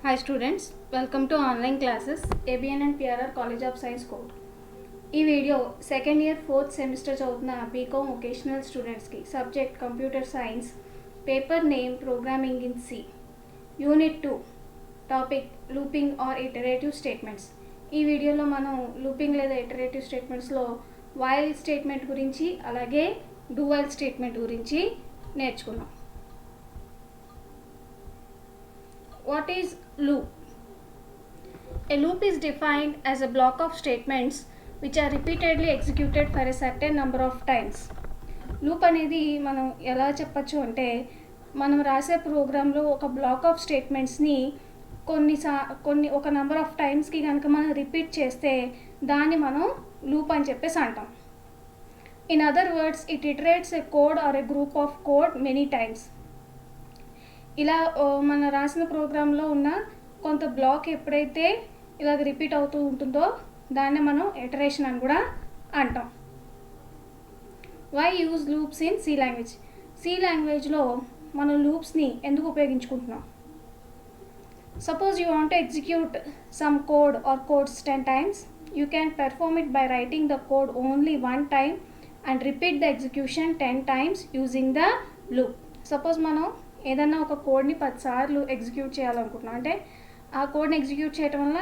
Hi students, welcome to online classes ABN and PRR College of Science Code. ఈ video second year fourth semester చదువుతున్న BCom vocational స్టూడెంట్స్కి subject computer science, paper name programming in C, unit 2, topic looping or iterative statements. ఈ వీడియోలో మనం looping లేదా iterative స్టేట్మెంట్స్లో while statement గురించి అలాగే do while statement గురించి నేర్చుకున్నాం. What is loop? A loop is defined as a block of statements which are repeatedly executed for a certain number of times. Loop అనేది మనం ఎలా చెప్పచ్చు అంటే, మనం రాసే ప్రోగ్రాంలో ఒక బ్లాక్ ఆఫ్ స్టేట్మెంట్స్ని కొన్ని ఒక నెంబర్ ఆఫ్ టైమ్స్కి కనుక మనం రిపీట్ చేస్తే దాన్ని మనం లూప్ అని చెప్పేసి అంటాం. In other words, it iterates a code or a group of code many times. ఇలా మన రాసిన ప్రోగ్రాంలో ఉన్న కొంత బ్లాక్ ఎప్పుడైతే ఇలాగ రిపీట్ అవుతూ ఉంటుందో దాన్ని మనం ఇటరేషన్ అని కూడా అంటాం. Why use loops in C language? C లాంగ్వేజ్లో మనం లూప్స్ని ఎందుకు ఉపయోగించుకుంటున్నాం? Suppose you want to execute some code or codes 10 times, you can perform it by writing the code only one time and repeat the execution 10 times using the loop. Suppose మనం ఏదన్నా ఒక కోడ్ని 10 సార్లు ఎగ్జిక్యూట్ చేయాలనుకుంటున్నాం అంటే ఆ కోడ్ని execute చేయటం వల్ల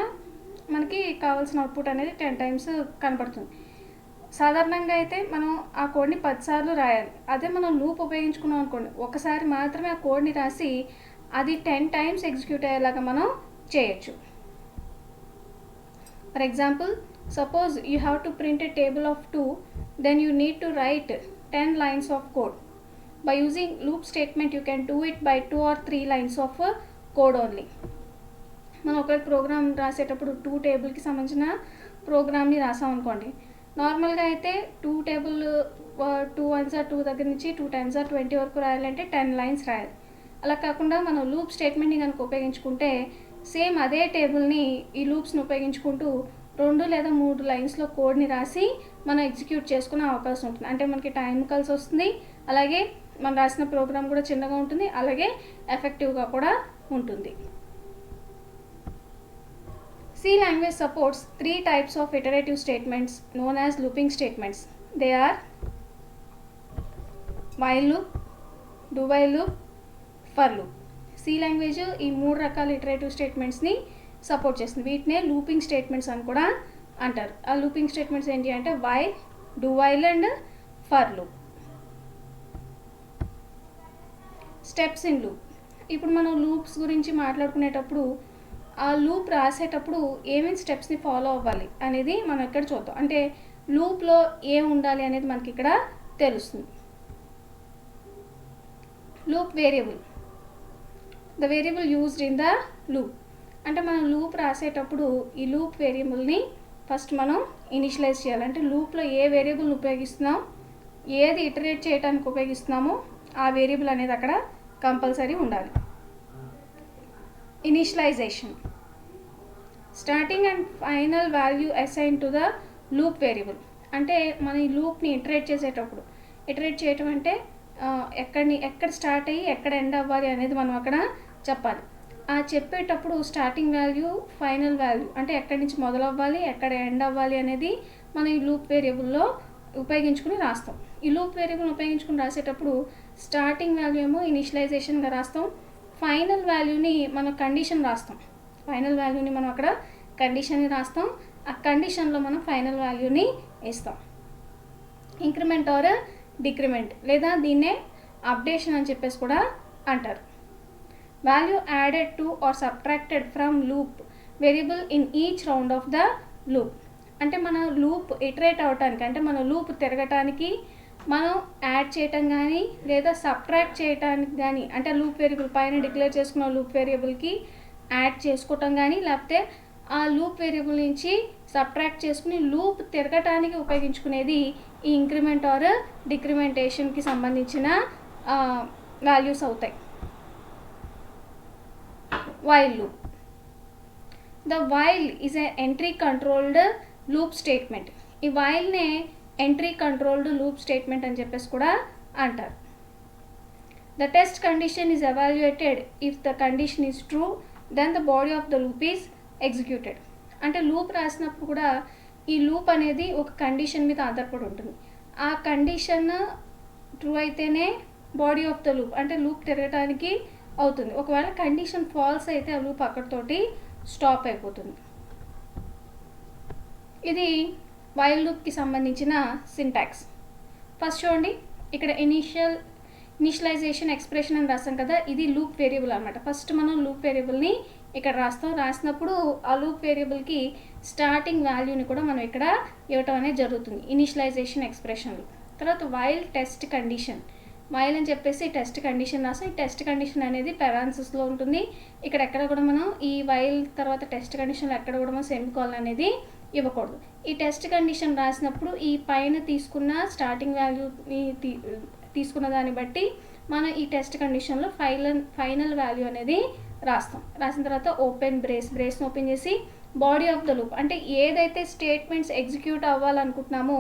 మనకి కావాల్సిన అవుట్పుట్ అనేది 10 times కనపడుతుంది. సాధారణంగా అయితే మనం ఆ కోడ్ని 10 సార్లు రాయాలి. అదే మనం లూప్ ఉపయోగించుకున్నాం అనుకోండి, ఒకసారి మాత్రమే ఆ కోడ్ని రాసి అది 10 times ఎగ్జిక్యూట్ అయ్యేలాగా మనం చేయొచ్చు. For example, suppose you have to print A table of 2, then you need to write 10 lines of code. By using loop statement you can do it by 2 or 3 lines of code only. మనం ఒక programme రాసేటప్పుడు 2 టేబుల్కి సంబంధించిన ప్రోగ్రామ్ని రాసాం అనుకోండి, నార్మల్గా అయితే 2 table 2 1s are 2 దగ్గర నుంచి 2 10s are 20 వరకు రాయాలంటే 10 lines రాయాలి. అలా కాకుండా మనం లూప్ స్టేట్మెంట్ని కనుక ఉపయోగించుకుంటే సేమ్ అదే టేబుల్ని ఈ లూప్స్ని ఉపయోగించుకుంటూ 2 లేదా 3 లైన్స్లో కోడ్ని రాసి మనం ఎగ్జిక్యూట్ చేసుకునే అవకాశం ఉంటుంది. అంటే మనకి టైం కలిసి వస్తుంది, అలాగే మనం రాసిన ప్రోగ్రామ్ కూడా చిన్నగా ఉంటుంది, అలాగే ఎఫెక్టివ్గా కూడా ఉంటుంది. C language supports 3 types of iterative statements known as looping statements. They are while loop, do while loop, for loop. C language ఈ 3 రకాల ఇటరేటివ్ స్టేట్మెంట్స్ని సపోర్ట్ చేస్తుంది. వీటినే లూపింగ్ స్టేట్మెంట్స్ అని కూడా అంటారు. ఆ లూపింగ్ స్టేట్మెంట్స్ ఏంటి అంటే while, do while and for loop. Steps in loop. ఇప్పుడు మనం లూప్స్ గురించి మాట్లాడుకునేటప్పుడు ఆ లూప్ రాసేటప్పుడు ఏమేమి స్టెప్స్ని ఫాలో అవ్వాలి అనేది మనం ఇక్కడ చూద్దాం. అంటే లూప్లో ఏం ఉండాలి అనేది మనకి ఇక్కడ తెలుస్తుంది. Loop variable, the variable used in the loop. అంటే మనం లూప్ రాసేటప్పుడు ఈ లూప్ వేరియబుల్ని ఫస్ట్ మనం ఇనిషియలైజ్ చేయాలి. అంటే లూప్లో ఏ వేరియబుల్ని ఉపయోగిస్తున్నాం, ఏది ఇటరేట్ చేయడానికి ఉపయోగిస్తున్నామో ఆ వేరియబుల్ అనేది అక్కడ కంపల్సరీ ఉండాలి. Initialization, starting and final value assign to the loop variable. అంటే మనం ఈ లూప్ని ఇటరేట్ చేసేటప్పుడు, ఇటరేట్ చేయటం అంటే ఎక్కడ స్టార్ట్ అయ్యి ఎక్కడ ఎండ్ అవ్వాలి అనేది మనం అక్కడ చెప్పాలి. ఆ చెప్పేటప్పుడు స్టార్టింగ్ వాల్యూ, ఫైనల్ వాల్యూ అంటే ఎక్కడి నుంచి మొదలవ్వాలి ఎక్కడ ఎండ్ అవ్వాలి అనేది మనం ఈ లూప్ వేరియబుల్లో ఉపయోగించుకుని రాస్తాం. ఈ లూప్ వేరియబుల్ని ఉపయోగించుకుని రాసేటప్పుడు స్టార్టింగ్ వాల్యూ ఏమో ఇనిషియలైజేషన్గా రాస్తాం, ఫైనల్ వాల్యూని మనం కండిషన్ రాస్తాం. ఫైనల్ వాల్యూని మనం అక్కడ కండిషన్ని రాస్తాం, ఆ కండిషన్లో మనం ఫైనల్ వాల్యూని ఇస్తాం. ఇంక్రిమెంట్ ఆర్ డిక్రిమెంట్ లేదా దీన్నే అప్డేషన్ అని చెప్పేసి కూడా అంటారు. Value added to or subtracted from loop variable in each round of the loop. అంటే మన లూప్ ఇటరేట్ అవటానికి, అంటే మన లూప్ తిరగటానికి మనం యాడ్ చేయటం కానీ లేదా సబ్ట్రాక్ట్ చేయటానికి కానీ, అంటే లూప్ వేరియబుల్ పైన డిక్లేర్ చేసుకున్న లూప్ వేరియబుల్కి యాడ్ చేసుకోవటం కానీ, లేకపోతే ఆ లూప్ వేరియబుల్ నుంచి సబ్ట్రాక్ట్ చేసుకుని లూప్ తిరగటానికి ఉపయోగించుకునేది ఈ ఇంక్రిమెంట్ ఆర్ డిక్రిమెంటేషన్కి సంబంధించిన వాల్యూస్ అవుతాయి. While loop. The while is a entry controlled loop statement. ఈ వైల్నే ఎంట్రీ కంట్రోల్డ్ లూప్ స్టేట్మెంట్ అని చెప్పేసి కూడా అంటారు. The test condition is evaluated if the condition is true then the body of the loop is executed. అంటే loop రాసినప్పుడు కూడా ఈ loop అనేది ఒక కండిషన్ మీద ఆధారపడి ఉంటుంది. ఆ కండిషన్ ట్రూ అయితేనే బాడీ ఆఫ్ ద లూప్ అంటే లూప్ తిరగడానికి అవుతుంది. ఒకవేళ కండిషన్ ఫాల్స్ అయితే ఆ లూప్ అక్కడితోటి స్టాప్ అయిపోతుంది. ఇది వైల్ లూప్కి సంబంధించిన సింటాక్స్. ఫస్ట్ చూడండి, ఇక్కడ ఇనిషియలైజేషన్ ఎక్స్ప్రెషన్ అని రాస్తాం కదా, ఇది లూప్ వేరియబుల్ అనమాట. ఫస్ట్ మనం లూప్ వేరియబుల్ని ఇక్కడ రాసినప్పుడు ఆ లూప్ వేరియబుల్కి స్టార్టింగ్ వాల్యూని కూడా మనం ఇక్కడ ఇవ్వటం అనేది జరుగుతుంది ఇనిషియలైజేషన్ ఎక్స్ప్రెషన్లో. తర్వాత వైల్ టెస్ట్ కండిషన్, వైల్ అని చెప్పేసి టెస్ట్ కండిషన్ రాస్తాం. ఈ టెస్ట్ కండిషన్ అనేది పెరాన్సిస్లో ఉంటుంది. ఇక్కడ ఎక్కడ కూడా మనం ఈ వైల్ తర్వాత టెస్ట్ కండిషన్లో ఎక్కడ కూడా మనం సెమికోలన్ అనేది ఇవ్వకూడదు. ఈ టెస్ట్ కండిషన్ రాసినప్పుడు ఈ పైన తీసుకున్న స్టార్టింగ్ వాల్యూని తీసుకున్న దాన్ని బట్టి మనం ఈ టెస్ట్ కండిషన్లో ఫైనల్ వాల్యూ అనేది రాస్తాం. రాసిన తర్వాత ఓపెన్ బ్రేస్ని ఓపెన్ చేసి బాడీ ఆఫ్ ద లూప్ అంటే ఏదైతే స్టేట్మెంట్స్ ఎగ్జిక్యూట్ అవ్వాలనుకుంటున్నామో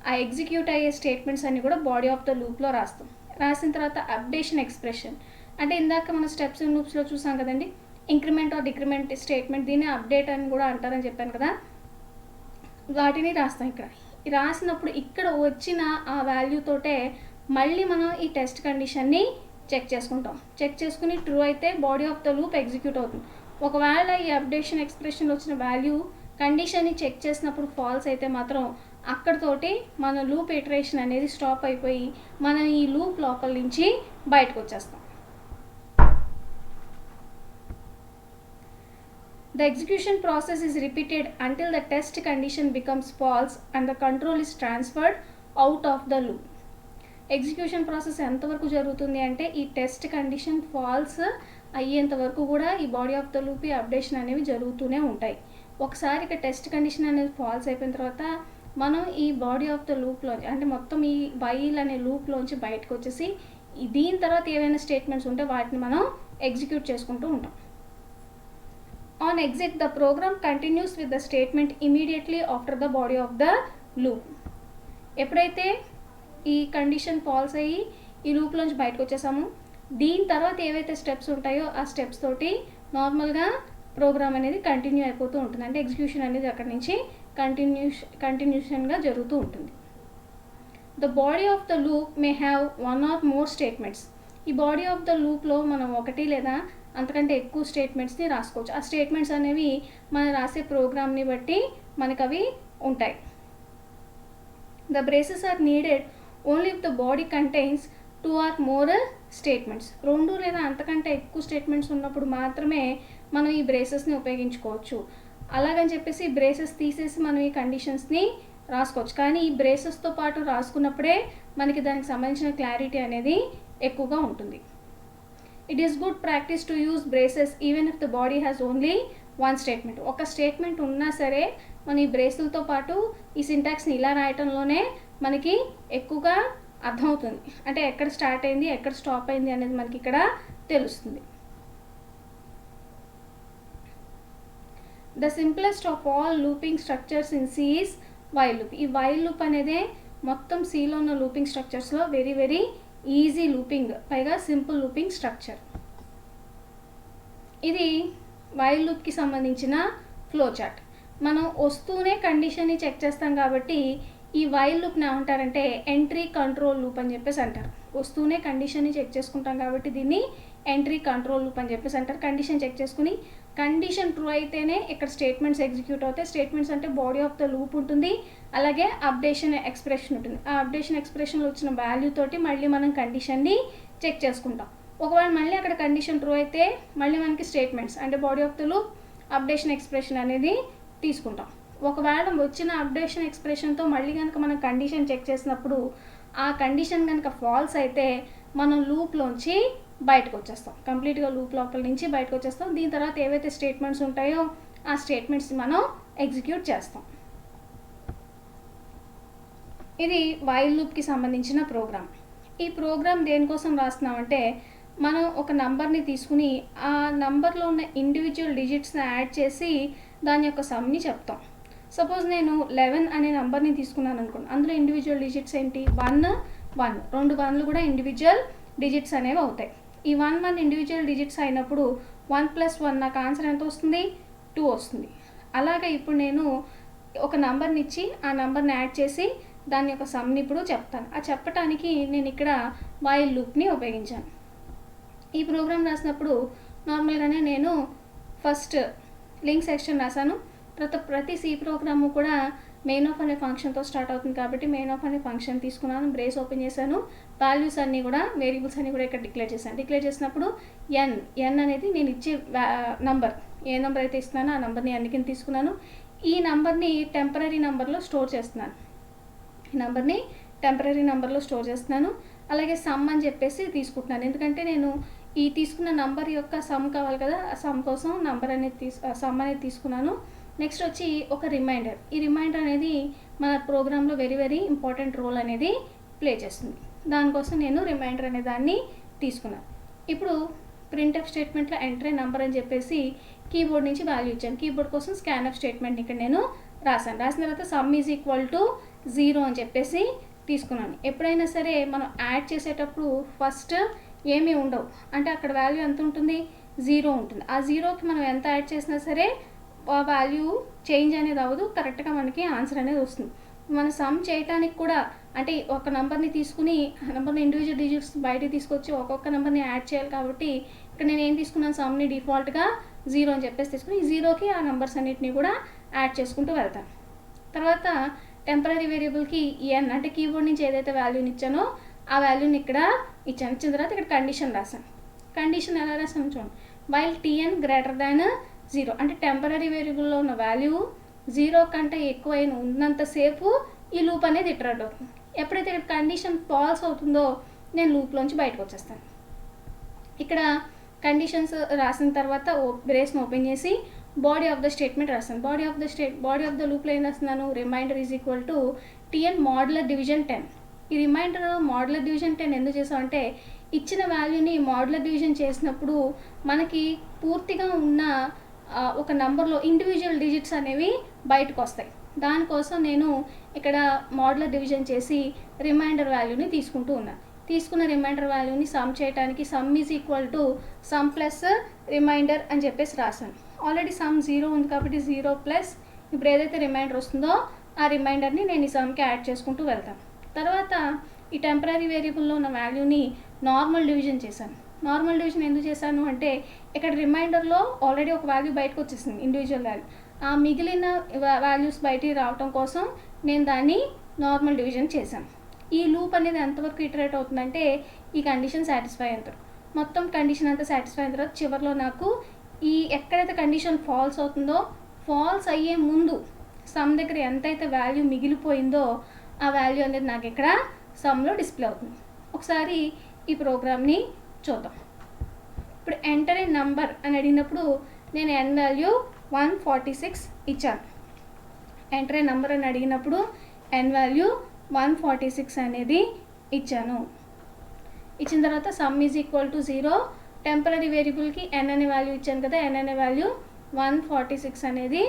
ఆ ఎగ్జిక్యూట్ అయ్యే స్టేట్మెంట్స్ అన్ని కూడా బాడీ ఆఫ్ ద లూప్లో రాస్తాం. రాసిన తర్వాత అప్డేషన్ ఎక్స్ప్రెషన్ అంటే ఇందాక మనం స్టెప్స్ అండ్ లూప్స్లో చూసాం కదండి, ఇంక్రిమెంట్ ఆర్ డిక్రిమెంట్ స్టేట్మెంట్, దీన్ని అప్డేట్ అని కూడా అంటారని చెప్పాను కదా, వాటిని రాస్తాం. ఇక్కడ రాసినప్పుడు ఇక్కడ వచ్చిన ఆ వాల్యూతోటే మళ్ళీ మనం ఈ టెస్ట్ కండిషన్ని చెక్ చేసుకుంటాం. చెక్ చేసుకుని ట్రూ అయితే body of the loop execute అవుతుంది. ఒకవేళ ఈ అప్డేషన్ ఎక్స్ప్రెషన్లో వచ్చిన వాల్యూ కండిషన్ని చెక్ చేసినప్పుడు ఫాల్స్ అయితే మాత్రం అక్కడితోటి మన లూప్ ఇటరేషన్ అనేది స్టాప్ అయిపోయి మనం ఈ లూప్ లోపల నుంచి బయటకు వచ్చేస్తాం. The execution process is repeated until the test condition becomes false and the control is transferred out of the loop. Execution process ఎంతవరకు జరుగుతుంది అంటే ఈ టెస్ట్ కండిషన్ ఫాల్స్ అయ్యేంత వరకు కూడా ఈ బాడీ ఆఫ్ ద లూప్ ఈ అప్డేషన్ అనేవి జరుగుతూనే ఉంటాయి. ఒకసారి ఇక టెస్ట్ కండిషన్ అనేది ఫాల్స్ అయిపోయిన తర్వాత మనం ఈ బాడీ ఆఫ్ ద లూప్లోంచి అంటే మొత్తం ఈ వైల్ అనే లూప్లోంచి బయటకు వచ్చేసి దీని తర్వాత ఏవైనా స్టేట్మెంట్స్ ఉంటే వాటిని మనం ఎగ్జిక్యూట్ చేసుకుంటూ ఉంటాం. On exit, the program continues with the statement immediately after the body of the loop. ఎప్పుడైతే ఈ కండిషన్ ఫాల్స్ అయ్యి ఈ లూప్లోంచి బయటకు వచ్చేసామో దీని తర్వాత ఏవైతే స్టెప్స్ ఉంటాయో ఆ స్టెప్స్ తోటి నార్మల్గా ప్రోగ్రామ్ అనేది కంటిన్యూ అయిపోతూ ఉంటుంది. అంటే ఎగ్జిక్యూషన్ అనేది అక్కడి నుంచి కంటిన్యూషన్గా జరుగుతూ ఉంటుంది. The body of the loop may have one or more statements. ఈ బాడీ ఆఫ్ ద లూప్లో మనం ఒకటి లేదా అంతకంటే ఎక్కువ స్టేట్మెంట్స్ని రాసుకోవచ్చు. ఆ స్టేట్మెంట్స్ అనేవి మనం రాసే ప్రోగ్రామ్ని బట్టి మనకు అవి ఉంటాయి. The braces are needed only if the body contains 2 or more statements. 2 లేదా అంతకంటే ఎక్కువ స్టేట్మెంట్స్ ఉన్నప్పుడు మాత్రమే మనం ఈ బ్రేసెస్ని ఉపయోగించుకోవచ్చు. అలాగని చెప్పేసి ఈ బ్రేసెస్ తీసేసి మనం ఈ కండిషన్స్ని రాసుకోవచ్చు. కానీ ఈ బ్రేసెస్తో పాటు రాసుకున్నప్పుడే మనకి దానికి సంబంధించిన క్లారిటీ అనేది ఎక్కువగా ఉంటుంది. It is good practice to use braces even if the body has only one statement. ఒక స్టేట్మెంట్ ఉన్నా సరే మన ఈ బ్రేసులతో పాటు ఈ సింటాక్స్ని ఇలా రాయటంలోనే మనకి ఎక్కువగా అర్థమవుతుంది. అంటే ఎక్కడ స్టార్ట్ అయింది ఎక్కడ స్టాప్ అయింది అనేది మనకి ఇక్కడ తెలుస్తుంది. The simplest of all looping structures in C is while loop. ఈ వైల్ లూప్ అనేది మొత్తం సిలో ఉన్న లూపింగ్ స్ట్రక్చర్స్లో వెరీ ఈజీ లూపింగ్, పైగా సింపుల్ లూపింగ్ స్ట్రక్చర్. ఇది వైల్ లూప్కి సంబంధించిన ఫ్లో చార్ట్. మనం వస్తూనే కండిషన్ని చెక్ చేస్తాం కాబట్టి ఈ వైల్ లూప్ని ఏమంటారంటే ఎంట్రీ కంట్రోల్ లూప్ అని చెప్పేసి అంటారు. వస్తూనే కండిషన్ని చెక్ చేసుకుంటాం కాబట్టి దీన్ని ఎంట్రీ కంట్రోల్ లూప్ అని చెప్పేసి అంటారు. కండిషన్ చెక్ చేసుకుని కండిషన్ ట్రూ అయితేనే ఇక్కడ స్టేట్మెంట్స్ ఎగ్జిక్యూట్ అవుతాయి. స్టేట్మెంట్స్ అంటే బాడీ ఆఫ్ ద లూప్ ఉంటుంది, అలాగే అప్డేషన్ ఎక్స్ప్రెషన్ ఉంటుంది. ఆ అప్డేషన్ ఎక్స్ప్రెషన్లో వచ్చిన వాల్యూ తోటి మళ్ళీ మనం కండిషన్ని చెక్ చేసుకుంటాం. ఒకవేళ మళ్ళీ అక్కడ కండిషన్ ట్రూ అయితే మళ్ళీ మనకి స్టేట్మెంట్స్ అంటే body of the loop updation expression అనేది తీసుకుంటాం. ఒకవేళ వచ్చిన అప్డేషన్ ఎక్స్ప్రెషన్తో మళ్ళీ కనుక మనం కండిషన్ చెక్ చేసినప్పుడు ఆ కండిషన్ కనుక ఫాల్స్ అయితే మనం లూప్లోంచి బయటకు వచ్చేస్తాం. కంప్లీట్గా లూప్ లోపల నుంచి బయటకు వచ్చేస్తాం. దీని తర్వాత ఏవైతే స్టేట్మెంట్స్ ఉంటాయో ఆ స్టేట్మెంట్స్ మనం ఎగ్జిక్యూట్ చేస్తాం. ఇది వైల్ లూప్కి సంబంధించిన ప్రోగ్రామ్. ఈ ప్రోగ్రామ్ దేనికోసం రాస్తున్నామంటే మనం ఒక నంబర్ని తీసుకుని ఆ నంబర్లో ఉన్న ఇండివిజువల్ డిజిట్స్ని యాడ్ చేసి దాని యొక్క సమ్ని చెప్తాం. సపోజ్ నేను 11 అనే నంబర్ని తీసుకున్నాను అనుకోండి. అందులో ఇండివిజువల్ డిజిట్స్ ఏంటి 1 1, 2 1లు కూడా ఇండివిజువల్ డిజిట్స్ అనేవి అవుతాయి. ఈ 1 1 ఇండివిజువల్ డిజిట్స్ అయినప్పుడు 1 + 1 నాకు ఆన్సర్ ఎంత వస్తుంది? 2 వస్తుంది. అలాగే ఇప్పుడు నేను ఒక నంబర్ని ఇచ్చి ఆ నంబర్ని యాడ్ చేసి దాని యొక్క సమ్ని ఇప్పుడు చెప్తాను. ఆ చెప్పటానికి నేను ఇక్కడ వైల్ లూప్ని ఉపయోగించాను. ఈ ప్రోగ్రామ్ రాసినప్పుడు నార్మల్గానే నేను ఫస్ట్ లింక్ సెక్షన్ రాశాను. తర్వాత ప్రతి సి ప్రోగ్రాము కూడా మెయిన్ ఆఫ్ అనే ఫంక్షన్తో స్టార్ట్ అవుతుంది కాబట్టి మెయిన్ ఆఫ్ అనే ఫంక్షన్ తీసుకున్నాను, బ్రేస్ ఓపెన్ చేశాను, వాల్యూస్ అన్నీ కూడా వేరియబుల్స్ అన్నీ కూడా ఇక్కడ డిక్లేర్ చేశాను. డిక్లేర్ చేసినప్పుడు ఎన్ అనేది నేను ఇచ్చే నంబర్, ఏ నెంబర్ అయితే ఇస్తున్నానో ఆ నెంబర్ని ఎన్ కింద తీసుకున్నాను. ఈ నెంబర్ని టెంపరీ నెంబర్లో స్టోర్ చేస్తున్నాను. ఈ నెంబర్ని టెంపరీ నెంబర్లో స్టోర్ చేస్తున్నాను. అలాగే సమ్ అని చెప్పేసి తీసుకుంటున్నాను, ఎందుకంటే నేను ఈ తీసుకున్న నంబర్ యొక్క సమ్ కావాలి కదా, ఆ సమ్ కోసం నంబర్ అనేది సమ్ అనేది తీసుకున్నాను. నెక్స్ట్ వచ్చి ఒక రిమైండర్. ఈ రిమైండర్ అనేది మన ప్రోగ్రాంలో వెరీ వెరీ ఇంపార్టెంట్ రోల్ అనేది ప్లే చేస్తుంది. దానికోసం నేను రిమైండర్ అనే దాన్ని తీసుకున్నాను. ఇప్పుడు ప్రింట్ఎఫ్ స్టేట్మెంట్లో ఎంటర్ ఏ నంబర్ అని చెప్పేసి కీబోర్డ్ నుంచి వాల్యూ ఇచ్చాను. కీబోర్డ్ కోసం స్కాన్ఎఫ్ స్టేట్మెంట్ ఇక్కడ నేను రాశాను. రాసిన తర్వాత సమ్ ఈజ్ ఈక్వల్ టు 0 అని చెప్పేసి తీసుకున్నాను. ఎప్పుడైనా సరే మనం యాడ్ చేసేటప్పుడు ఫస్ట్ ఏమీ ఉండవు, అంటే అక్కడ వాల్యూ ఎంత ఉంటుంది? 0 ఉంటుంది. ఆ 0కి మనం ఎంత యాడ్ చేసినా సరే ఆ వాల్యూ చేంజ్ అనేది అవ్వదు, కరెక్ట్గా మనకి ఆన్సర్ అనేది వస్తుంది. మన సమ్ చేయటానికి కూడా అంటే ఒక నెంబర్ని తీసుకుని ఆ నెంబర్ని ఇండివిజువల్ డిజిట్స్ బయటికి తీసుకొచ్చి ఒక్కొక్క నెంబర్ని యాడ్ చేయాలి కాబట్టి ఇక్కడ నేను ఏం తీసుకున్నాను? సమ్ని డిఫాల్ట్గా 0 అని చెప్పేసి తీసుకుని ఈ 0కి ఆ నెంబర్స్ అన్నిటిని కూడా యాడ్ చేసుకుంటూ వెళ్తాను. తర్వాత టెంపరీ వేరియబుల్కి ఎన్ అంటే కీబోర్డ్ నుంచి ఏదైతే వాల్యూని ఇచ్చానో ఆ వాల్యూని ఇక్కడ ఇచ్చాను. ఇచ్చిన తర్వాత ఇక్కడ కండిషన్ రాశాను. కండిషన్ ఎలా రాసాను చూడండి, వైల్ tn గ్రేటర్ దాన్ 0 అంటే టెంపరీ వేరియబుల్లో ఉన్న వాల్యూ 0 కంటే ఎక్కువ ఉన్నంతసేపు ఈ లూప్ అనేది ఇటరేట్ అవుతుంది. ఎప్పుడైతే ఇక్కడ కండిషన్ ఫాల్స్ అవుతుందో నేను లూప్లోంచి బయటకు వచ్చేస్తాను. ఇక్కడ కండిషన్స్ రాసిన తర్వాత బ్రేస్ని ఓపెన్ చేసి బాడీ ఆఫ్ ద స్టేట్మెంట్ రాస్తాను. బాడీ ఆఫ్ ద లూప్లో ఏం రాస్తున్నాను? Remainder is equal to tn modular division 10. ఈ రిమైండర్ మోడ్యులర్ డివిజన్ 10 ఎందుకు చేసామంటే ఇచ్చిన వాల్యూని మోడ్యులర్ డివిజన్ చేసినప్పుడు మనకి పూర్తిగా ఉన్న ఒక నెంబర్లో ఇండివిజువల్ డిజిట్స్ అనేవి బయటకు వస్తాయి. దానికోసం నేను ఇక్కడ మోడ్యులర్ డివిజన్ చేసి రిమైండర్ వాల్యూని తీసుకుంటూ ఉన్నాను. తీసుకున్న రిమైండర్ వాల్యూని సమ్ చేయడానికి some is equal to sum plus remainder అని చెప్పేసి రాశాను. ఆల్రెడీ సమ్ 0 ఉంది కాబట్టి 0 ప్లస్ ఇప్పుడు ఏదైతే రిమైండర్ వస్తుందో ఆ రిమైండర్ని నేను ఈ సమ్కి యాడ్ చేసుకుంటూ వెళ్తాను. తర్వాత ఈ టెంపరీ వేరియబుల్లో ఉన్న వాల్యూని నార్మల్ డివిజన్ చేశాను. నార్మల్ డివిజన్ ఎందుకు చేశాను అంటే ఇక్కడ రిమైండర్లో ఆల్రెడీ ఒక వాల్యూ బయటకు వచ్చేసింది, ఇండివిజువల్ వాల్యూ. ఆ మిగిలిన వాల్యూస్ బయటికి రావటం కోసం నేను దాన్ని నార్మల్ డివిజన్ చేశాను. ఈ లూప్ అనేది ఎంతవరకు ఇటరేట్ అవుతుందంటే ఈ కండిషన్ సాటిస్ఫై అయిన మొత్తం కండిషన్ అంతా సాటిస్ఫై అయిన తర్వాత చివరిలో నాకు ఈ ఎక్కడైతే కండిషన్ ఫాల్స్ అవుతుందో ఫాల్స్ అయ్యే ముందు సమ్ దగ్గర ఎంతైతే వాల్యూ మిగిలిపోయిందో ఆ వాల్యూ అనేది నాకు ఇక్కడ సమ్లో డిస్ప్లే అవుతుంది. ఒకసారి ఈ ప్రోగ్రామ్ని చూద్దాం. ఇప్పుడు ఎంటర్ ఏ నంబర్ అని అడిగినప్పుడు నేను ఎన్ వాల్యూ 146 ఇచ్చాను. ఎంటర్ ఏ నంబర్ అని అడిగినప్పుడు ఎన్ వాల్యూ 146 అనేది ఇచ్చాను. ఇచ్చిన తర్వాత sum is equal to 0. Temporary వేరియబుల్కి ఎన్ అనే వాల్యూ ఇచ్చాను కదా, ఎన్ అనే వాల్యూ 146 అనేది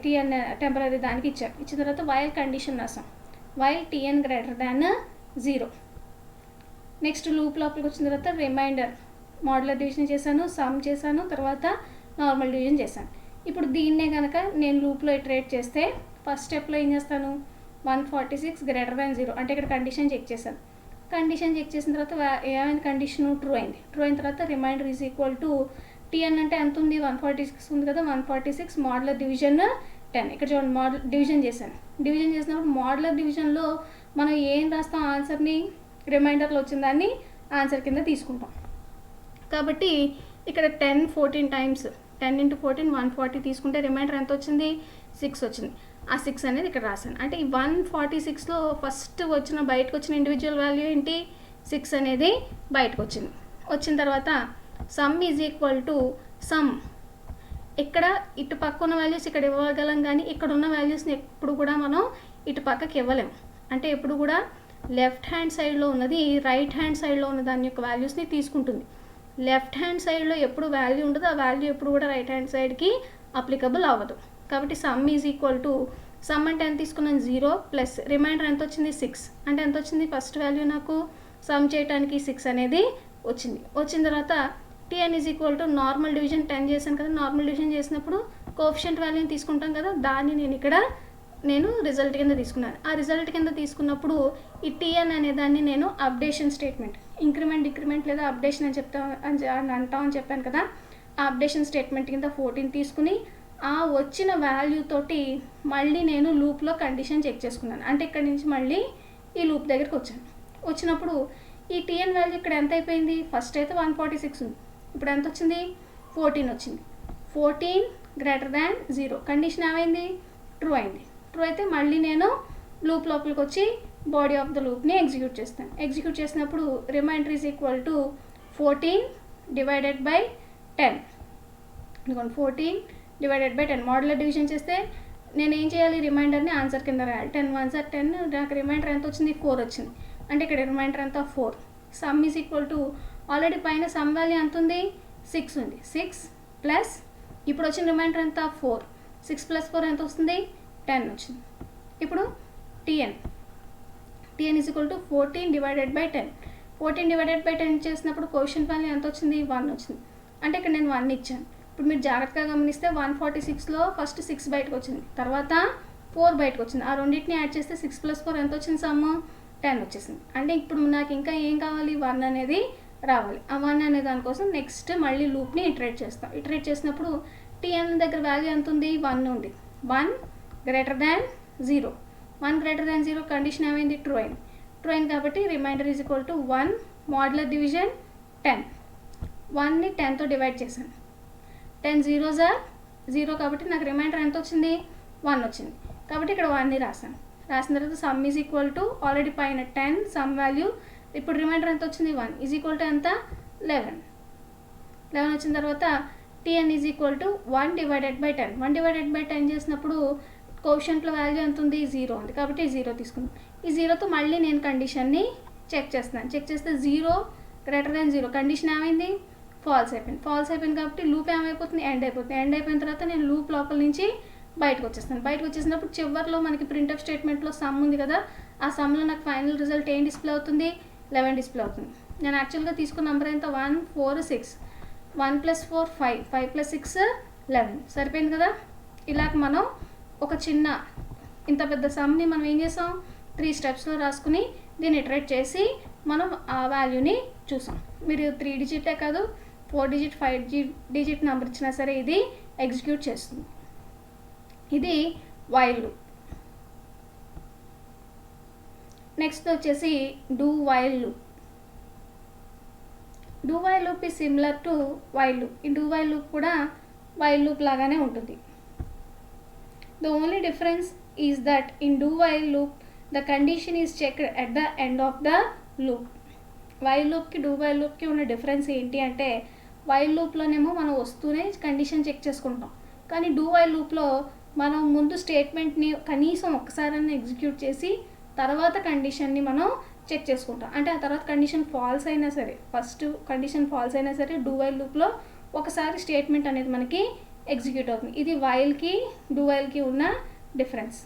tn టెంపరీ దానికి ఇచ్చాను. ఇచ్చిన తర్వాత వైల్ కండిషన్ రాసాం, while tn greater than 0. Next loop లోపలికి వచ్చిన తర్వాత రిమైండర్ మోడ్యులర్ డివిజన్ చేశాను, సమ్ చేశాను, తర్వాత నార్మల్ డివిజన్ చేశాను. ఇప్పుడు దీన్నే కనుక నేను లూప్లో ఇటరేట్ చేస్తే ఫస్ట్ స్టెప్లో ఏం చేస్తాను? 146 గ్రేటర్ దాన్ 0 అంటే ఇక్కడ కండిషన్ చెక్ చేశాను. కండిషన్ చెక్ చేసిన తర్వాత ఏమైనా కండిషన్ ట్రూ అయింది. ట్రూ అయిన తర్వాత remainder is equal to tn అంటే ఎంత ఉంది? 146 ఉంది కదా, 146 మోడ్యులర్ డివిజన్ 10. ఇక్కడ చూడండి మోడ్యులర్ డివిజన్ చేశాను. డివిజన్ చేసినప్పుడు మోడ్యులర్ డివిజన్లో మనం ఏం రాస్తాం? ఆన్సర్ని రిమైండర్లో వచ్చిన దాన్ని ఆన్సర్ కింద తీసుకుంటాం. కాబట్టి ఇక్కడ 10 14 టైమ్స్ 10 × 14 140 తీసుకుంటే రిమైండర్ ఎంత వచ్చింది? 6 వచ్చింది. ఆ 6 అనేది ఇక్కడ రాశాను. అంటే ఈ 146లో ఫస్ట్ బయటకు వచ్చిన ఇండివిజువల్ వాల్యూ ఏంటి? 6 అనేది బయటకు వచ్చింది. వచ్చిన తర్వాత sum is equal to some. ఇక్కడ ఇటు పక్క ఉన్న వాల్యూస్ ఇక్కడ ఇవ్వగలం, కానీ ఇక్కడ ఉన్న వాల్యూస్ని ఎప్పుడు కూడా మనం ఇటు పక్కకి ఇవ్వలేం. అంటే ఎప్పుడు కూడా లెఫ్ట్ హ్యాండ్ సైడ్లో ఉన్నది రైట్ హ్యాండ్ సైడ్లో ఉన్న దాని యొక్క వాల్యూస్ని తీసుకుంటుంది. లెఫ్ట్ హ్యాండ్ సైడ్లో ఎప్పుడు వాల్యూ ఉండదు, ఆ వాల్యూ ఎప్పుడు కూడా రైట్ హ్యాండ్ సైడ్కి అప్లికబుల్ అవ్వదు. కాబట్టి some is equal to some అంటే ఎంత తీసుకున్నాను? 0 ప్లస్ రిమైండర్ ఎంత వచ్చింది? 6. అంటే ఎంత వచ్చింది? ఫస్ట్ వాల్యూ నాకు సమ్ చేయడానికి 6 అనేది వచ్చింది. వచ్చిన తర్వాత TN is equal to normal division 10 చేశాను కదా, నార్మల్ డివిజన్ చేసినప్పుడు కోఎఫిషియంట్ వాల్యూని తీసుకుంటాం కదా, దాన్ని నేను రిజల్ట్ కింద తీసుకున్నాను. ఆ రిజల్ట్ కింద తీసుకున్నప్పుడు ఈ టీఎన్ అనే దాన్ని నేను అప్డేషన్ స్టేట్మెంట్, ఇంక్రిమెంట్ డిక్రిమెంట్ లేదా అప్డేషన్ అని అంటామని చెప్పాను కదా, ఆ అప్డేషన్ స్టేట్మెంట్ కింద 14 తీసుకుని ఆ వచ్చిన వాల్యూ తోటి మళ్ళీ నేను లూప్లో కండిషన్ చెక్ చేసుకున్నాను. అంటే ఇక్కడ నుంచి మళ్ళీ ఈ లూప్ దగ్గరికి వచ్చాను. వచ్చినప్పుడు ఈ టీఎన్ వాల్యూ ఇక్కడ ఎంత అయిపోయింది, ఫస్ట్ అయితే 146 ఉంది, ఇప్పుడు ఎంత వచ్చింది 14 వచ్చింది. 14 గ్రేటర్ దాన్ 0 కండిషన్ ఏమైంది, ట్రూ అయింది. ట్రూ అయితే మళ్ళీ నేను లూప్ లోపలికి వచ్చి బాడీ ఆఫ్ ద లూప్ని ఎగ్జిక్యూట్ చేస్తాను. ఎగ్జిక్యూట్ చేసినప్పుడు remainder is equal to 14 divided by 10. ఇదిగోండి 14 డివైడెడ్ బై 10. మోడ్యులర్ డివిజన్ చేస్తే నేను ఏం చేయాలి, రిమైండర్ని ఆన్సర్ కింద రాయాలి. 10 1 సార్ 10, నాకు రిమైండర్ ఎంత వచ్చింది 4 వచ్చింది. అంటే ఇక్కడ రిమైండర్ ఎంత 4. Some is equal to already పైన సమ్ వాల్యూ ఎంత ఉంది 6 ఉంది. 6 ప్లస్ ఇప్పుడు వచ్చిన రిమైండర్ ఎంత 4. 6 ప్లస్ 4 ఎంత వస్తుంది 10 వచ్చింది. ఇప్పుడు TN is equal to 14 divided by 10. 14 divided by 10 చేసినప్పుడు కోఎఫిషియంట్ వాల్యూ ఎంత వచ్చింది 1 వచ్చింది. అంటే ఇక్కడ నేను 1 ఇచ్చాను. ఇప్పుడు మీరు జాగ్రత్తగా గమనిస్తే 146లో ఫస్ట్ 6 బయటకు వచ్చింది, తర్వాత 4 బయటకు వచ్చింది. ఆ రెండింటిని యాడ్ చేస్తే 6 ప్లస్ 4 ఎంత వచ్చింది సమ్ 10 వచ్చేసింది. అంటే ఇప్పుడు నాకు ఇంకా ఏం కావాలి 1 అనేది రావాలి. ఆ 1 అనే దానికోసం నెక్స్ట్ మళ్ళీ లూప్ని ఇటరేట్ చేస్తాం. ఇటరేట్ చేసినప్పుడు టీఎన్ దగ్గర వాల్యూ ఎంత ఉంది 1 ఉంది. 1 greater than 0. 1 greater than 0 condition ఏమైంది ట్రూ అయింది. ట్రూ అయింది కాబట్టి remainder is equal to 1 modular division 10. 1ని 10తో డివైడ్ చేశాను. 10 zeros are 0 కాబట్టి నాకు రిమైండర్ ఎంత వచ్చింది 1 వచ్చింది. కాబట్టి ఇక్కడ 1ని రాశాను. రాసిన తర్వాత sum is equal to already పైన 10 సమ్ వాల్యూ, ఇప్పుడు రిమైండర్ ఎంత వచ్చింది 1 ఈజ్ ఈక్వల్ టు ఎంత 11 వచ్చిన తర్వాత TN is equal to 1 divided by 10. 1 divided by 10 చేసినప్పుడు కోఎఫిషియంట్లో వాల్యూ ఎంత ఉంది 0 ఉంది కాబట్టి 0 తీసుకున్నాను. ఈ 0తో మళ్ళీ నేను కండిషన్ని చెక్ చేస్తున్నాను. చెక్ చేస్తే 0 గ్రేటర్ దాన్ 0 కండిషన్ ఏమైంది ఫాల్స్ అయిపోయింది కాబట్టి లూప్ ఏమైపోతుంది ఎండ్ అయిపోతుంది. ఎండ్ అయిపోయిన తర్వాత నేను లూప్ లోపల నుంచి బయటకు వచ్చేస్తాను. బయటకు వచ్చేసినప్పుడు చివరిలో మనకి ప్రింట్ఎఫ్ స్టేట్మెంట్లో సమ్ ఉంది కదా, ఆ సమ్లో నాకు ఫైనల్ రిజల్ట్ ఏం డిస్ప్లే అవుతుంది 11 డిస్ప్లే అవుతుంది. నేను యాక్చువల్గా తీసుకున్న నెంబర్ ఎంత 1 4 6, 1 + 4 5, 5 + 6 11 సరిపోయింది కదా. ఇలాగ మనం ఒక చిన్న ఇంత పెద్ద సమ్ని మనం ఏం చేసాం 3 స్టెప్స్లో రాసుకుని దీన్ని ఇటరేట్ చేసి మనం ఆ వాల్యూని చూసాం. మీరు 3 డిజిటే కాదు 4 డిజిట్ 5 డిజిట్ నెంబర్ ఇచ్చినా సరే ఇది ఎగ్జిక్యూట్ చేస్తుంది. ఇది వైల్ లూప్. నెక్స్ట్ వచ్చేసి do while loop. Do while loop is similar to while loop. ఈ డూ వైల్ లూప్ కూడా వైల్ లూప్ లాగానే ఉంటుంది. The only difference is that in do while loop the condition is checked at the end of the loop. While loop ki do while loop ki ఉన్న difference ఏంటి అంటే while లూప్లోనేమో మనం వస్తూనే condition check చేసుకుంటాం, కానీ do while లూప్లో మనం ముందు స్టేట్మెంట్ని కనీసం ఒక్కసారైనా ఎగ్జిక్యూట్ చేసి తర్వాత కండిషన్ని మనం చెక్ చేసుకుంటాం. అంటే ఆ తర్వాత కండిషన్ ఫాల్స్ అయినా సరే, ఫస్ట్ కండిషన్ ఫాల్స్ అయినా సరే డూ వైల్ లూప్లో ఒకసారి స్టేట్మెంట్ అనేది మనకి ఎగ్జిక్యూట్ అవుతుంది. ఇది వైల్కి డూ వైల్కి ఉన్న difference.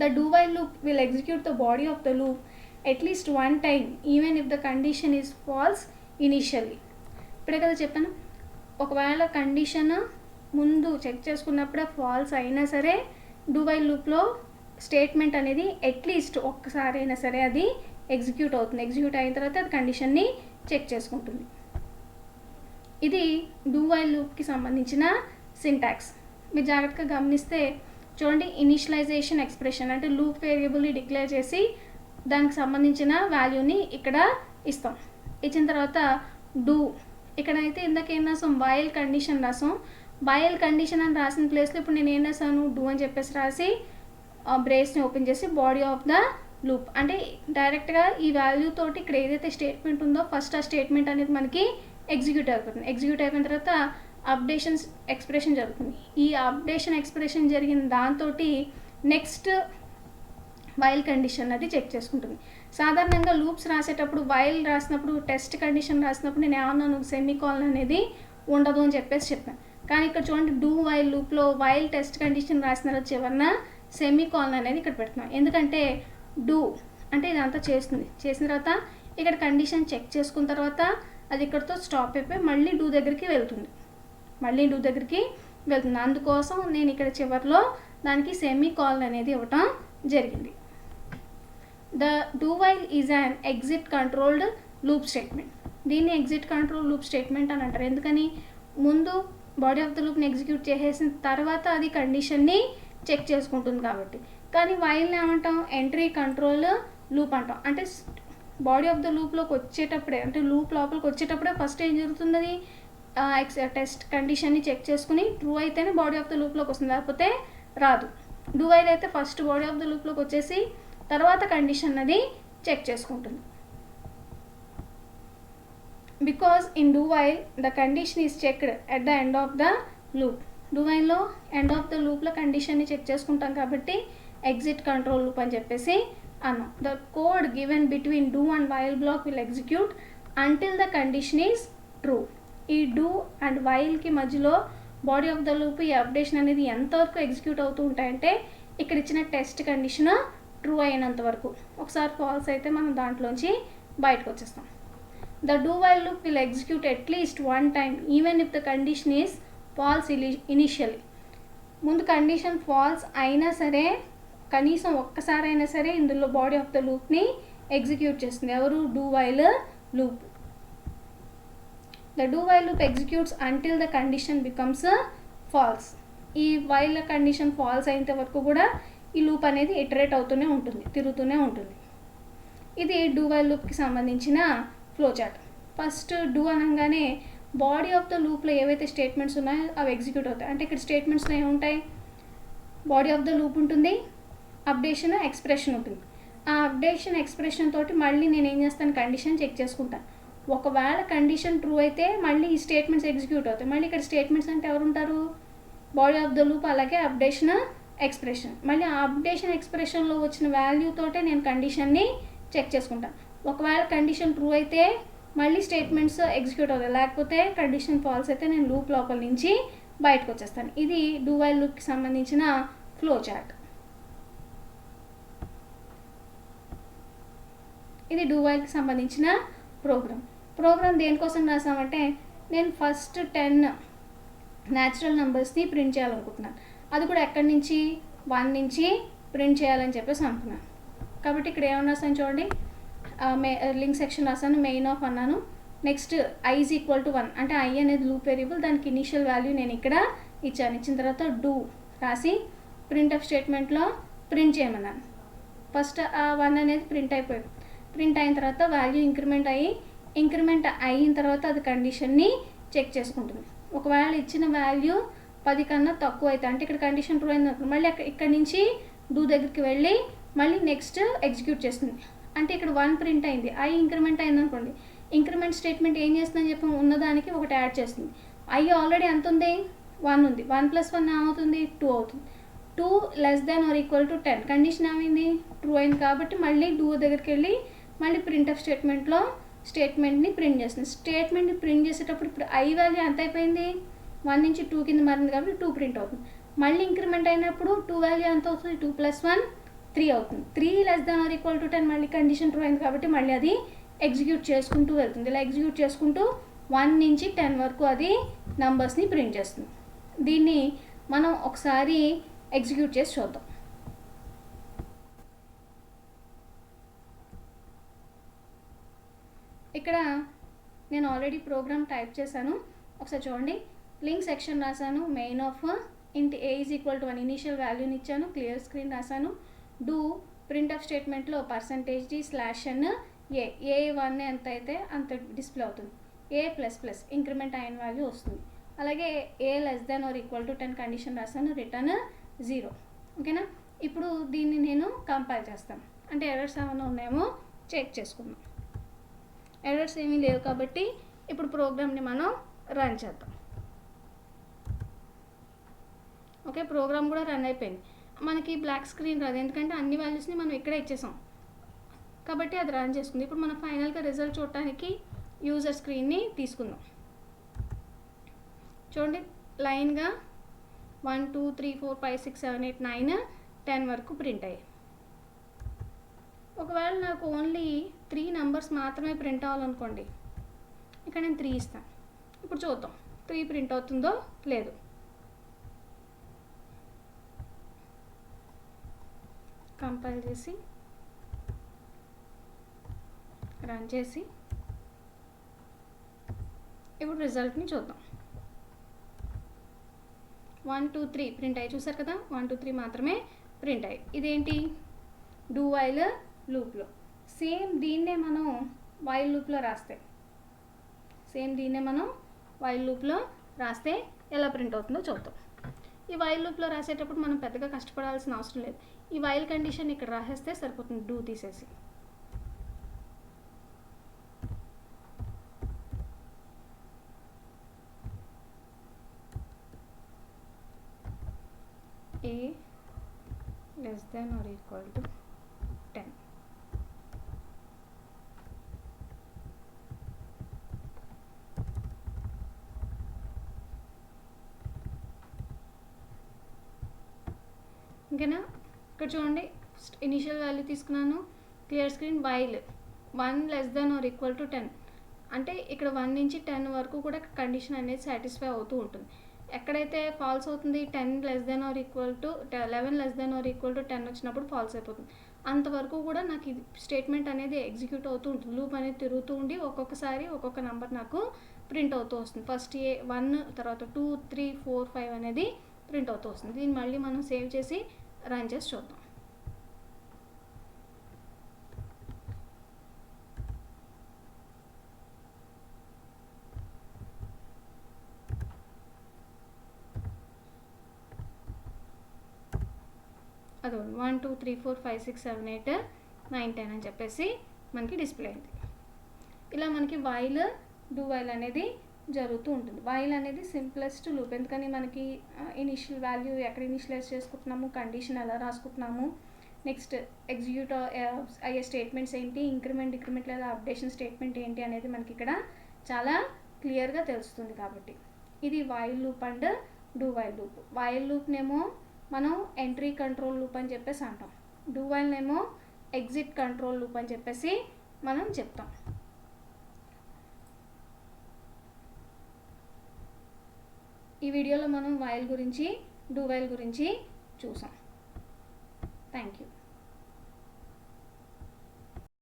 The do while loop will execute the body of the loop at least 1 time even if the condition is falls initially. ఇప్పుడే కదా చెప్పాను, ఒకవేళ కండిషన్ ముందు చెక్ చేసుకున్నప్పుడే ఫాల్స్ అయినా సరే డూ వైల్ లూప్లో స్టేట్మెంట్ అనేది అట్లీస్ట్ ఒక్కసారి అయినా సరే అది ఎగ్జిక్యూట్ అవుతుంది. ఎగ్జిక్యూట్ అయిన తర్వాత అది కండిషన్ని చెక్ చేసుకుంటుంది. ఇది డూ వైల్ లూప్కి సంబంధించిన సింటాక్స్. మీరు జాగ్రత్తగా గమనిస్తే చూడండి, ఇనిషియలైజేషన్ ఎక్స్ప్రెషన్ అంటే లూప్ వేరియబుల్ని డిక్లేర్ చేసి దానికి సంబంధించిన వాల్యూని ఇక్కడ ఇస్తాం. ఇచ్చిన తర్వాత డూ, ఇక్కడైతే ఇందాక ఏం రాసాం వైల్ కండిషన్ రాసాం. వైల్ కండిషన్ అని రాసిన ప్లేస్లో ఇప్పుడు నేను ఏం రాసాను డూ అని చెప్పేసి రాసి బ్రేస్ని ఓపెన్ చేసి బాడీ ఆఫ్ ద లూప్ అంటే డైరెక్ట్గా ఈ వాల్యూ తోటి ఇక్కడ ఏదైతే స్టేట్మెంట్ ఉందో ఫస్ట్ ఆ స్టేట్మెంట్ అనేది మనకి ఎగ్జిక్యూట్ అయిపోతుంది. ఎగ్జిక్యూట్ అయిపోయిన తర్వాత అప్డేషన్ ఎక్స్ప్రెషన్ జరుగుతుంది. ఈ అప్డేషన్ ఎక్స్ప్రెషన్ జరిగిన దాంతో నెక్స్ట్ వైల్ కండిషన్ అది చెక్ చేసుకుంటుంది. సాధారణంగా లూప్స్ రాసేటప్పుడు వైల్ రాసినప్పుడు టెస్ట్ కండిషన్ రాసినప్పుడు నేను ఏమన్నాను సెమీకోలన్ అనేది ఉండదు అని చెప్పేసి చెప్పాను. కానీ ఇక్కడ చూడండి డూ వైల్ లూప్లో వైల్ టెస్ట్ కండిషన్ రాసిన తర్వాత చివరిన సెమీకోలన్ అనేది ఇక్కడ పెడుతున్నాం. ఎందుకంటే డూ అంటే ఇదంతా చేస్తుంది, చేసిన తర్వాత ఇక్కడ కండిషన్ చెక్ చేసుకున్న తర్వాత అది ఇక్కడితో స్టాప్ అయిపోయి మళ్ళీ డూ దగ్గరికి వెళ్తుంది, అందుకోసం నేను ఇక్కడ చివరిలో దానికి సెమీకోలన్ అనేది ఇవ్వటం జరిగింది. The do while is an exit controlled loop statement. దీన్ని ఎగ్జిట్ కంట్రోల్ లూప్ స్టేట్మెంట్ అని అంటారు. ఎందుకని, ముందు బాడీ ఆఫ్ ద లూప్ని ఎగ్జిక్యూట్ చేసేసిన తర్వాత అది కండిషన్ని చెక్ చేసుకుంటుంది కాబట్టి. కానీ వైల్ని ఏమంటాం, ఎంట్రీ కంట్రోల్ లూప్ అంటాం. అంటే బాడీ ఆఫ్ ద లూప్లోకి వచ్చేటప్పుడే, అంటే లూప్ లోపలికి వచ్చేటప్పుడే ఫస్ట్ ఏం జరుగుతుంది, అది టెస్ట్ కండిషన్ని చెక్ చేసుకుని ట్రూ అయితేనే బాడీ ఆఫ్ ద లూప్లోకి వస్తుంది, లేకపోతే రాదు. డూ వైల్ అయితే ఫస్ట్ బాడీ ఆఫ్ ద లూప్లోకి వచ్చేసి తర్వాత కండిషన్ అది చెక్ చేసుకుంటుంది. Because in do while the condition is checked at the end of the loop. Do వైల్లో ఎండ్ ఆఫ్ ద లూప్లో కండిషన్ని చెక్ చేసుకుంటాం కాబట్టి ఎగ్జిట్ కంట్రోల్ లూప్ అని చెప్పేసి అన్నాం. The code given between do and while block will execute until the condition is true. ఈ do and వైల్కి మధ్యలో బాడీ ఆఫ్ ద లూప్ ఈ అప్డేషన్ అనేది ఎంతవరకు ఎగ్జిక్యూట్ అవుతూ ఉంటాయంటే ఇక్కడ ఇచ్చిన టెస్ట్ కండిషన్ ట్రూ అయినంత వరకు. ఒకసారి ఫాల్స్ అయితే మనం దాంట్లోంచి బయటకు వచ్చేస్తాం. The do while loop will execute at least one time even if the condition is false initially. ముందు కండిషన్ ఫాల్స్ అయినా సరే కనీసం ఒక్కసారైనా సరే ఇందులో బాడీ ఆఫ్ ద లూప్ని ఎగ్జిక్యూట్ చేస్తుంది. ఎవరు, do while loop. The do while loop executes until the condition becomes false. ఈ వైల్ కండిషన్ ఫాల్స్ అయినంత వరకు కూడా ఈ లూప్ అనేది ఇటరేట్ అవుతూనే ఉంటుంది, తిరుగుతూనే ఉంటుంది. ఇది డూ వైల్ లూప్కి సంబంధించిన ఫ్లో చార్ట్. ఫస్ట్ డూ అనగానే బాడీ ఆఫ్ ద లూప్లో ఏవైతే స్టేట్మెంట్స్ ఉన్నాయో అవి ఎగ్జిక్యూట్ అవుతాయి. అంటే ఇక్కడ స్టేట్మెంట్స్లో ఏముంటాయి, బాడీ ఆఫ్ ద లూప్ ఉంటుంది, అప్డేషన్ ఎక్స్ప్రెషన్ ఉంటుంది. ఆ అప్డేషన్ ఎక్స్ప్రెషన్ తోటి మళ్ళీ నేను ఏం చేస్తాను, కండిషన్ చెక్ చేసుకుంటాను. ఒకవేళ కండిషన్ ట్రూ అయితే మళ్ళీ ఈ స్టేట్మెంట్స్ ఎగ్జిక్యూట్ అవుతాయి. మళ్ళీ ఇక్కడ స్టేట్మెంట్స్ అంటే ఎవరు ఉంటారు, బాడీ ఆఫ్ ద లూప్, అలాగే అప్డేషన్ ఎక్స్ప్రెషన్. మళ్ళీ ఆ అప్డేషన్ ఎక్స్ప్రెషన్లో వచ్చిన వాల్యూతోటే నేను కండిషన్ని చెక్ చేసుకుంటాను. ఒకవేళ కండిషన్ ట్రూ అయితే మళ్ళీ స్టేట్మెంట్స్ ఎగ్జిక్యూట్ అవుతాయి, లేకపోతే కండిషన్ ఫాల్స్ అయితే నేను లూప్ లోపల నుంచి బయటకు వచ్చేస్తాను. ఇది డూ వైల్ లూప్కి సంబంధించిన ఫ్లో చార్ట్. ఇది డూ వైల్కి సంబంధించిన ప్రోగ్రామ్ దేనికోసం రాసామంటే, నేను ఫస్ట్ 10 న్యాచురల్ నెంబర్స్ని ప్రింట్ చేయాలనుకుంటున్నాను. అది కూడా ఎక్కడి నుంచి, 1 నుంచి ప్రింట్ చేయాలని చెప్పేసి అనుకున్నాను. కాబట్టి ఇక్కడ ఏమన్నా రాసాను చూడండి, లింక్ సెక్షన్ రాసాను, మెయిన్ ఆఫ్ అన్నాను. Next i is equal to 1, అంటే i అనేది లూప్ వేరియబుల్, దానికి ఇనీషియల్ వాల్యూ నేను ఇక్కడ ఇచ్చాను. ఇచ్చిన తర్వాత డూ రాసి ప్రింట్ ఆఫ్ స్టేట్మెంట్లో ప్రింట్ చేయమన్నాను. ఫస్ట్ ఆ 1 అనేది ప్రింట్ అయిపోయింది. ప్రింట్ అయిన తర్వాత వాల్యూ ఇంక్రిమెంట్ అయిన తర్వాత అది కండిషన్ని చెక్ చేసుకుంటుంది. ఒకవేళ ఇచ్చిన వాల్యూ 10 కన్నా తక్కువ అయితే, అంటే ఇక్కడ కండిషన్ ట్రూ అయింది అనుకోండి, మళ్ళీ ఇక్కడ నుంచి డూ దగ్గరికి వెళ్ళి మళ్ళీ నెక్స్ట్ ఎగ్జిక్యూట్ చేస్తుంది. అంటే ఇక్కడ 1 ప్రింట్ అయింది, i ఇంక్రిమెంట్ అయింది అనుకోండి, ఇంక్రిమెంట్ స్టేట్మెంట్ ఏం చేస్తుందని చెప్పి ఉన్నదానికి ఒకటి యాడ్ చేస్తుంది. i ఆల్రెడీ ఎంత ఉంది, 1 ఉంది, 1 + 1 ఏమవుతుంది, 2 అవుతుంది. 2 <= 10, కండిషన్ ఏమైంది, ట్రూ అయింది. కాబట్టి మళ్ళీ డూ దగ్గరికి వెళ్ళి మళ్ళీ ప్రింట్ ఆఫ్ స్టేట్మెంట్ని ప్రింట్ చేస్తుంది. స్టేట్మెంట్ని ప్రింట్ చేసేటప్పుడు ఇప్పుడు i వాల్యూ ఎంత అయిపోయింది, 1 నుంచి 2 కింద మారింది కాబట్టి 2 ప్రింట్ అవుతుంది. మళ్ళీ ఇంక్రిమెంట్ అయినప్పుడు 2 వాల్యూ ఎంత అవుతుంది, 2 + 1 3 అవుతుంది. 3 <= 10, మళ్ళీ కండిషన్ ట్రూ అయింది కాబట్టి మళ్ళీ అది ఎగ్జిక్యూట్ చేసుకుంటూ వెళ్తుంది. ఇలా ఎగ్జిక్యూట్ చేసుకుంటూ 1 నుంచి 10 వరకు అది నంబర్స్ని ప్రింట్ చేస్తుంది. దీన్ని మనం ఒకసారి ఎగ్జిక్యూట్ చేసి చూద్దాం. ఇక్కడ నేను ఆల్రెడీ ప్రోగ్రామ్ టైప్ చేశాను, ఒకసారి చూడండి. లింక్ సెక్షన్ రాశాను, main of int a is equal to 1 initial వాల్యూని ఇచ్చాను, క్లియర్ స్క్రీన్ రాశాను. డూ ప్రింట్ ఆఫ్ స్టేట్మెంట్లో %d/n a1 ఎంత అయితే అంత డిస్ప్లే అవుతుంది. a++ ఇంక్రిమెంట్ అయిన వాల్యూ వస్తుంది. అలాగే a <= 10 కండిషన్ రాశాను, రిటర్న్ 0. ఓకేనా. ఇప్పుడు దీన్ని నేను కంపైల్ చేస్తాను, అంటే ఎర్రర్స్ ఏమైనా ఉన్నాయేమో చెక్ చేసుకుందాం. ఎర్రర్స్ ఏమీ లేవు కాబట్టి ఇప్పుడు ప్రోగ్రామ్ని మనం రన్ చేద్దాం. ఓకే, ప్రోగ్రామ్ కూడా రన్ అయిపోయింది. మనకి బ్లాక్ స్క్రీన్ రాదు, ఎందుకంటే అన్ని వాల్యూస్ని మనం ఇక్కడే ఇచ్చేసాం కాబట్టి అది రన్ చేసుకుంది. ఇప్పుడు మనం ఫైనల్గా రిజల్ట్ చూడటానికి యూజర్ స్క్రీన్ని తీసుకుందాం. చూడండి, లైన్గా 1 2 3 4 5 6 7 8 9 10 వరకు ప్రింట్ అయ్యాయి. ఒకవేళ నాకు ఓన్లీ 3 నెంబర్స్ మాత్రమే ప్రింట్ అవ్వాలనుకోండి, ఇక్కడ నేను 3 ఇస్తాను. ఇప్పుడు చూద్దాం 3 ప్రింట్ అవుతుందో లేదు. కంపైల్ చేసి రన్ చేసి ఇప్పుడు రిజల్ట్ని చూద్దాం. 1 2 3 ప్రింట్ అయ్యి చూసారు కదా, 1 2 3 మాత్రమే ప్రింట్ అయ్యి. ఇదేంటి డూ వైల్ లూప్లో. సేమ్ దీన్నే మనం వైల్ లూప్లో రాస్తే ఎలా ప్రింట్ అవుతుందో చూద్దాం. ఈ వైల్ లూప్లో రాసేటప్పుడు మనం పెద్దగా కష్టపడాల్సిన అవసరం లేదు. ఈ వైల్ కండిషన్ ఇక్కడ రాసేస్తే సరిపోతుంది, డూ తీసేసి. a less than or equal to 10. ఇంకేనా? ఇక్కడ చూడండి, ఇనిషియల్ వాల్యూ తీసుకున్నాను, clear screen, while 1 less than or equal to 10 అంటే ఇక్కడ 1 నుంచి 10 వరకు కూడా కండిషన్ అనేది సాటిస్ఫై అవుతూ ఉంటుంది. ఎక్కడైతే ఫాల్స్ అవుతుంది 10 less than or equal to 11 less than or equal to 10 వచ్చినప్పుడు ఫాల్స్ అయిపోతుంది. అంతవరకు కూడా నాకు ఇది స్టేట్మెంట్ అనేది ఎగ్జిక్యూట్ అవుతూ ఉంటుంది. లూప్ అనేది తిరుగుతూ ఉండి ఒక్కొక్కసారి ఒక్కొక్క నెంబర్ నాకు ప్రింట్ అవుతూ వస్తుంది. ఫస్ట్ 1, తర్వాత 2 3 4 5 అనేది ప్రింట్ అవుతూ వస్తుంది. దీన్ని మళ్ళీ మనం సేవ్ చేసి రన్ చేసి చూద్దాం. అదో 1 2 3 4 5 6 7 8 9 10 అని చెప్పేసి మనకి డిస్ప్లే అయింది. ఇలా మనకి వైల్ డూ వైల్ అనేది జరుగుతూ ఉంటుంది. వైల్ అనేది సింప్లెస్ట్ లూప్. ఎందుకని మనకి ఇనిషియల్ వాల్యూ ఎక్కడ ఇనిషియలైజ్ చేసుకుంటున్నాము, కండిషన్ ఎలా రాసుకుంటున్నాము, నెక్స్ట్ ఎగ్జిక్యూట్ అయ్యే స్టేట్మెంట్స్ ఏంటి, ఇంక్రిమెంట్ లేదా అప్డేషన్ స్టేట్మెంట్ ఏంటి అనేది మనకి ఇక్కడ చాలా క్లియర్గా తెలుస్తుంది. కాబట్టి ఇది while loop and do while loop. While లూప్నేమో మనం ఎంట్రీ కంట్రోల్ లూప్ అని చెప్పేసి అంటాం, డూ వైల్నేమో ఎగ్జిట్ కంట్రోల్ లూప్ అని చెప్పేసి మనం చెప్తాం. ఈ వీడియోలో మనం వైల్ గురించి, డూ వైల్ గురించి చూసాం. Thank you.